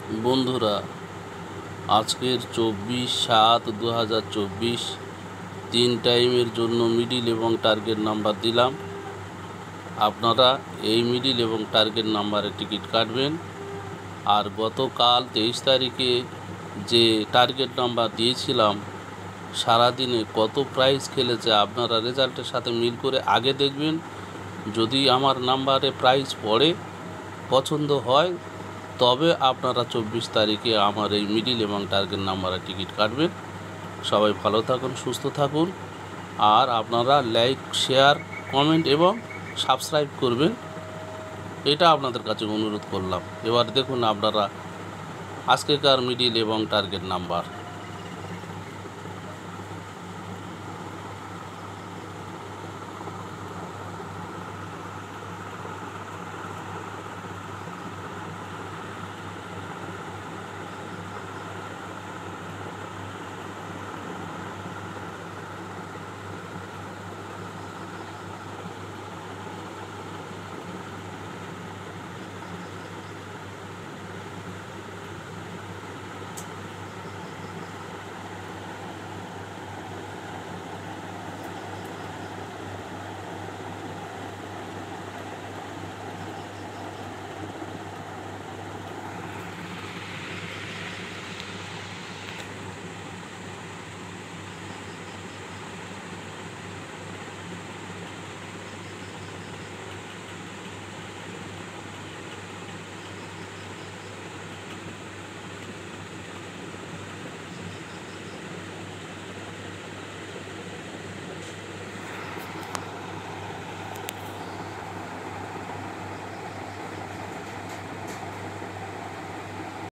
বন্ধুরা, আজকের 24/7/2024 3 টাইমের জন্য মিডিল এবং টার্গেট নাম্বার দিলাম। আপনারা এই মিডিল এবং টার্গেট নাম্বারে টিকিট কাটবেন। আর গতকাল 23 তারিখে যে টার্গেট নাম্বার দিয়েছিলাম, সারাদিনে কত প্রাইস খেলেছে আপনারা রেজাল্টের সাথে মিল করে আগে দেখবেন। যদি আমার নাম্বারে প্রাইস পড়ে, পছন্দ হয়, তবে আপনারা 24 তারিখে আমার এই মিডিল এবং টার্গেট নাম্বারে টিকিট কাটবেন। সবাই ভালো থাকুন, সুস্থ থাকুন, আর আপনারা লাইক, শেয়ার, কমেন্ট এবং সাবস্ক্রাইব করবেন, এটা আপনাদের কাছে অনুরোধ করলাম। এবার দেখুন আপনারা আজকেকার মিডিল এবং টার্গেট নাম্বার।